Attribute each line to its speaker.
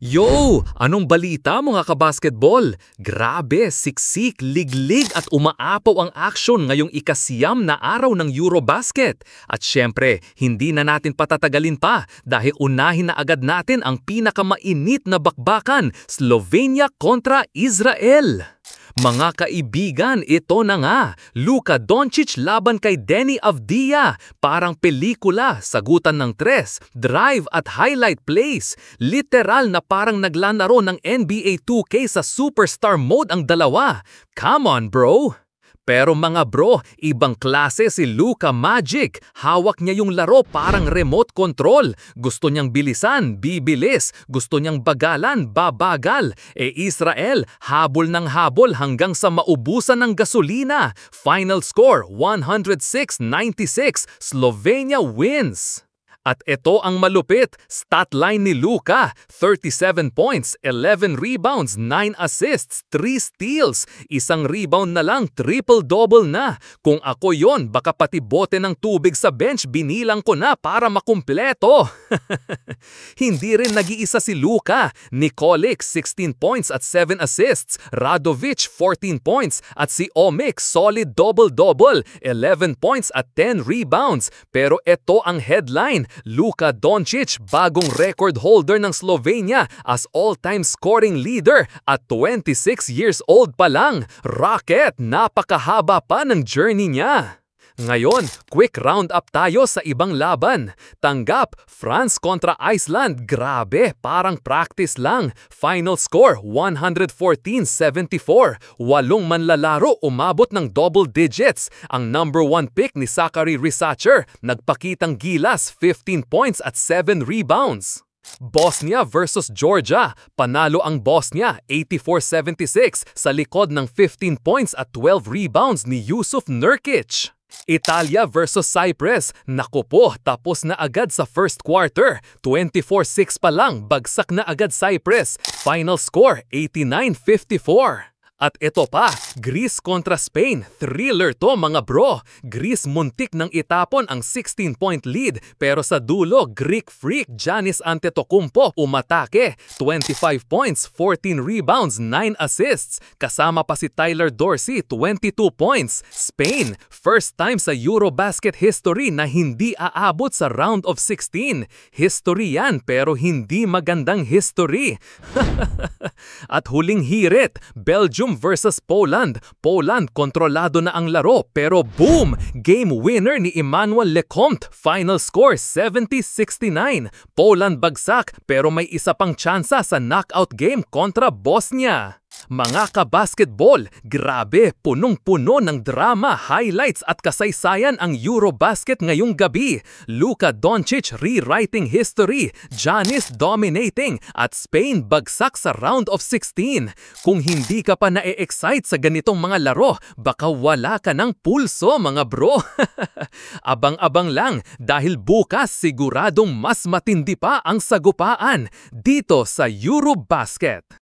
Speaker 1: Yo! Anong balita mga kabasketball? Grabe, siksik, liglig at umaapaw ang aksyon ngayong ikasiyam na araw ng Eurobasket. At syempre, hindi na natin patatagalin pa dahil unahin na agad natin ang pinakamainit na bakbakan, Slovenia kontra Israel. Mga kaibigan, ito na nga, Luka Doncic laban kay Deni Avdija. Parang pelikula, sagutan ng tres, drive at highlight plays. Literal na parang naglalaro ng NBA 2K sa superstar mode ang dalawa. Come on bro! Pero mga bro, ibang klase si Luka Magic. Hawak niya yung laro parang remote control. Gusto niyang bilisan, bibilis. Gusto niyang bagalan, babagal. Israel, habol ng habol hanggang sa maubusan ng gasolina. Final score, 106-96. Slovenia wins. At ito ang malupit, stat line ni Luka, 37 points, 11 rebounds, 9 assists, 3 steals. Isang rebound na lang, triple-double na. Kung ako yon, baka pati bote ng tubig sa bench binilang ko na para makumpleto. Hindi rin nag-iisa si Luka. Nikolic, 16 points at 7 assists. Radovic, 14 points. At si Omic, solid double-double, 11 points at 10 rebounds. Pero ito ang headline, Luka Doncic, bagong record holder ng Slovenia as all-time scoring leader at 26 years old pa lang. Rocket, napakahaba pa ng journey niya. Ngayon, quick roundup tayo sa ibang laban. Tanggap, France kontra Iceland. Grabe, parang practice lang. Final score, 114-74. Walong manlalaro umabot ng double digits. Ang number 1 pick ni Zachary Risacher, nagpakitang gilas, 15 points at 7 rebounds. Bosnia versus Georgia. Panalo ang Bosnia, 84-76 sa likod ng 15 points at 12 rebounds ni Yusuf Nurkic. Italia versus Cyprus. Naku po, tapos na agad sa first quarter. 24-6 pa lang, bagsak na agad Cyprus. Final score, 89-54. At ito pa, Greece kontra Spain. Thriller to mga bro. Greece muntik ng itapon ang 16-point lead pero sa dulo, Greek freak Giannis Antetokounmpo umatake. 25 points, 14 rebounds, 9 assists. Kasama pa si Tyler Dorsey, 22 points. Spain, first time sa Eurobasket history na hindi aabot sa round of 16. History yan pero hindi magandang history. At huling hirit, Belgium versus Poland. Poland, kontrolado na ang laro pero boom! Game winner ni Emmanuel Lecomte. Final score 70-69. Poland bagsak pero may isa pang tsansa sa knockout game kontra Bosnia. Mga kabasketball, grabe, punong-puno ng drama, highlights at kasaysayan ang Eurobasket ngayong gabi. Luka Doncic rewriting history, Giannis dominating, at Spain bagsak sa round of 16. Kung hindi ka pa na-excite sa ganitong mga laro, baka wala ka ng pulso mga bro. Abang-abang lang dahil bukas siguradong mas matindi pa ang sagupaan dito sa Eurobasket.